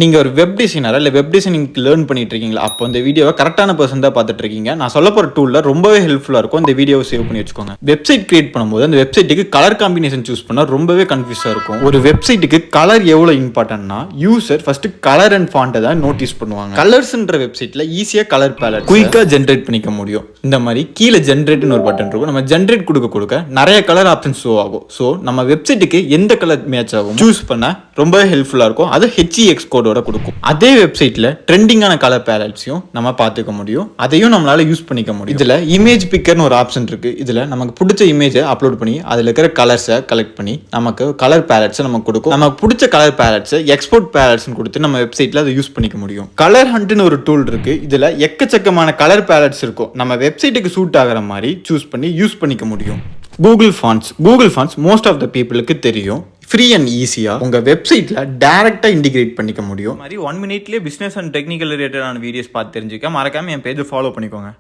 நீங்கள் ஒரு web designer இல்லை வெப் டிசைனிங் லேர்ன் பண்ணிட்டு இருக்கீங்களா, அப்போ இந்த வீடியோவை கரெக்டான பர்சன் தான் பார்த்துட்டு இருக்கீங்க. நான் சொல்ல போகிற டூலில் ரொம்பவே ஹெல்ப்ஃபுல்லாக இருக்கும். இந்த வீடியோவை சேவ் பண்ணி வச்சுக்கோங்க. வெப்சைட் கிரியேட் பண்ணும்போது அந்த வெப்சைட்டுக்கு கலர் காம்பினேஷன் சூஸ் பண்ணால் ரொம்பவே கன்ஃபியூஸாக இருக்கும். ஒரு வெப்சைட்டுக்கு கலர் எவ்வளோ இம்பார்ட்டன்ட்னா, யூசர் ஃபர்ஸ்ட் கலர் அண்ட் ஃபாண்ட்டை தான் நோட்டீஸ் பண்ணுவாங்க. கலர்ஸ்ன்ற வெப்சைட்டில் ஈஸியாக கலர் பேலட் குயிக்காக ஜென்ரேட் பண்ணிக்க முடியும். இந்த மாதிரி கீழே ஜென்ரேட்னு ஒரு பட்டன் இருக்கும். நம்ம ஜென்ரேட் கொடுக்க நிறைய கலர் ஆப்ஷன் ஷோ ஆகும். ஸோ நம்ம வெப்சைட்டுக்கு எந்த கலர் மேட்ச் ஆகும் சூஸ் பண்ண ரொம்பவே ஹெல்ப்ஃபுல்லாக இருக்கும். அது HEX கோடோட கொடுக்கும். அதே வெப்சைட்ல ட்ரெண்டிங்கான கலர் பேலட்ஸையும் நம்ம பார்த்துக்க முடியும். அதையும் நம்மளால யூஸ் பண்ணிக்க முடியும். இதுல இமேஜ் பிக்கர்னு ஒரு ஆப்ஷன் இருக்கு. இதுல நமக்கு பிடிச்ச இமேஜை அப்லோட் பண்ணி அதுல இருக்கிற கலர்ஸை கலெக்ட் பண்ணி நமக்கு கலர் பேலட்ஸை நமக்கு கொடுக்கும். நமக்கு பிடிச்ச கலர் பேலட்ஸை எக்ஸ்போர்ட் பேலட்ஸ் கொடுத்து நம்ம வெப்சைட்ல அதை யூஸ் பண்ணிக்க முடியும். கலர் ஹண்ட்னு ஒரு டூல் இருக்கு. இதுல எக்கச்சக்கமான கலர் பேலட்ஸ் இருக்கும். நம்ம வெப்சைட்டுக்கு சூட் ஆகிற மாதிரி சூஸ் பண்ணி யூஸ் பண்ணிக்க முடியும். Google fonts most of the பீப்புளுக்கு தெரியும். ஃப்ரீ அண்ட் ஈஸியாக உங்கள் வெப்சைட்டில் டேரெக்டாக இன்டிகிரேட் பண்ணிக்க முடியும். மாதிரி 1 minute பிஸ்னஸ் அண்ட் டெக்னிக்கல் ரிலேட்டடான வீடியோஸ் பார்த்து தெரிஞ்சுக்க மறக்காமல் என் பேஜை ஃபாலோ பண்ணிக்கோங்க.